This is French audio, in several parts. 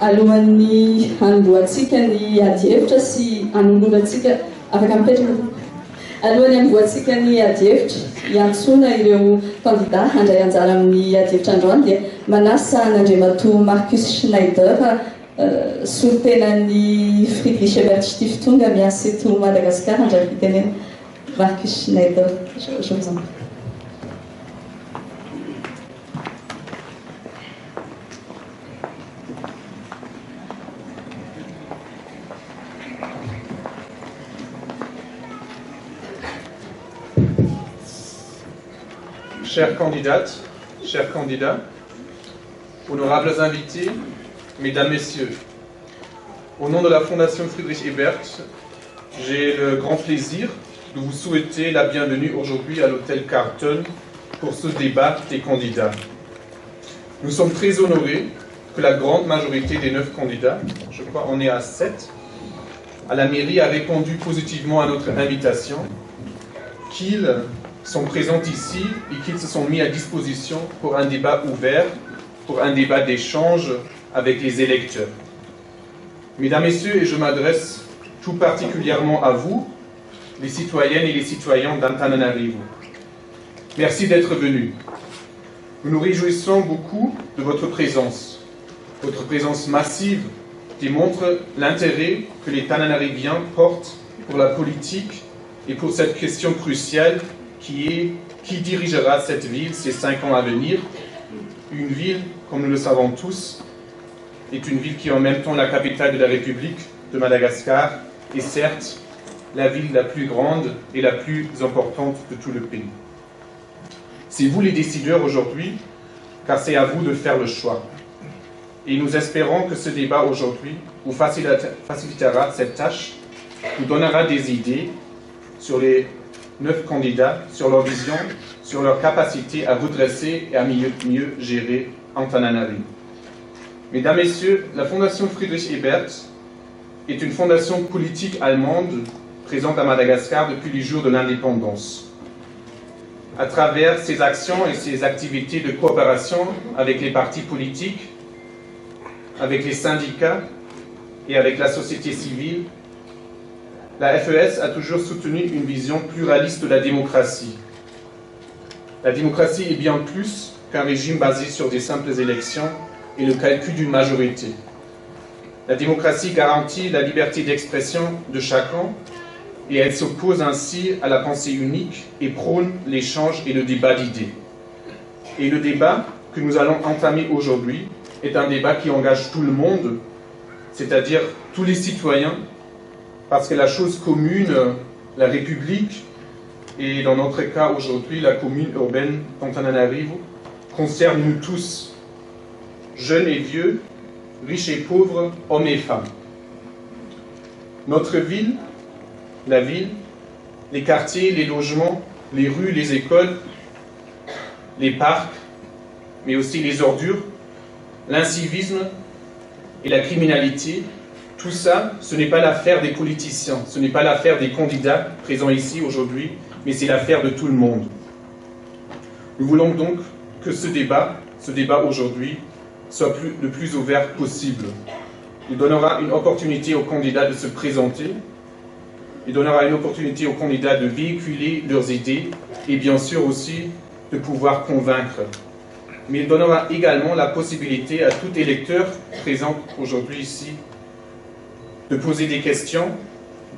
alohan'ny hanomboantsika ny ady-hevitra sy hanolorantsika afaka mipetraka alohan'ny hamboantsika ny ady-hevitra hiantsoana ireo kandida handray anjara amin'ny ady-hevitra androany dia manasa n'Andriamatoa Marcus Schneider solotenan'ny Friedrich Ebert Stiftung miasa eto Madagasikara handray fitenena. Marcus Schneider, je vous en prie. Chères candidates, chers candidats, honorables invités, mesdames, messieurs, au nom de la Fondation Friedrich Ebert, j'ai le grand plaisir de vous souhaiter la bienvenue aujourd'hui à l'hôtel Carlton pour ce débat des candidats. Nous sommes très honorés que la grande majorité des 9 candidats, je crois on est à 7, à la mairie a répondu positivement à notre invitation, qu'ils sont présents ici et qu'ils se sont mis à disposition pour un débat ouvert, pour un débat d'échange avec les électeurs. Mesdames, Messieurs, et je m'adresse tout particulièrement à vous, les citoyennes et les citoyens d'Antananarivo. Merci d'être venus. Nous nous réjouissons beaucoup de votre présence. Votre présence massive démontre l'intérêt que les Tananariviens portent pour la politique et pour cette question cruciale qui dirigera cette ville ces 5 ans à venir. Une ville, comme nous le savons tous, est une ville qui est en même temps la capitale de la République de Madagascar et certes la ville la plus grande et la plus importante de tout le pays. C'est vous les décideurs aujourd'hui, car c'est à vous de faire le choix. Et nous espérons que ce débat aujourd'hui vous facilitera cette tâche, vous donnera des idées sur les 9 candidats, sur leur vision, sur leur capacité à redresser et à mieux gérer Antananarivo. Mesdames, Messieurs, la Fondation Friedrich Ebert est une fondation politique allemande présente à Madagascar depuis les jours de l'indépendance. À travers ses actions et ses activités de coopération avec les partis politiques, avec les syndicats et avec la société civile, la FES a toujours soutenu une vision pluraliste de la démocratie. La démocratie est bien plus qu'un régime basé sur des simples élections et le calcul d'une majorité. La démocratie garantit la liberté d'expression de chacun et elle s'oppose ainsi à la pensée unique et prône l'échange et le débat d'idées. Et le débat que nous allons entamer aujourd'hui est un débat qui engage tout le monde, c'est-à-dire tous les citoyens, parce que la chose commune, la République, et dans notre cas aujourd'hui la commune urbaine d'Antananarivo, concerne nous tous, jeunes et vieux, riches et pauvres, hommes et femmes. Notre ville, la ville, les quartiers, les logements, les rues, les écoles, les parcs, mais aussi les ordures, l'incivisme et la criminalité, tout ça, ce n'est pas l'affaire des politiciens, ce n'est pas l'affaire des candidats présents ici aujourd'hui, mais c'est l'affaire de tout le monde. Nous voulons donc que ce débat aujourd'hui, soit le plus ouvert possible. Il donnera une opportunité aux candidats de se présenter, il donnera une opportunité aux candidats de véhiculer leurs idées et bien sûr aussi de pouvoir convaincre. Mais il donnera également la possibilité à tout électeur présent aujourd'hui ici de poser des questions,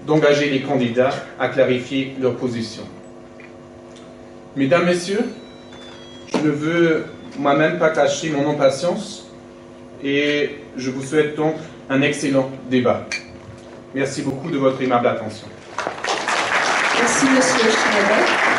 d'engager les candidats à clarifier leur position. Mesdames, Messieurs, je ne veux moi-même pas cacher mon impatience et je vous souhaite donc un excellent débat. Merci beaucoup de votre aimable attention. Merci, Monsieur Schneider.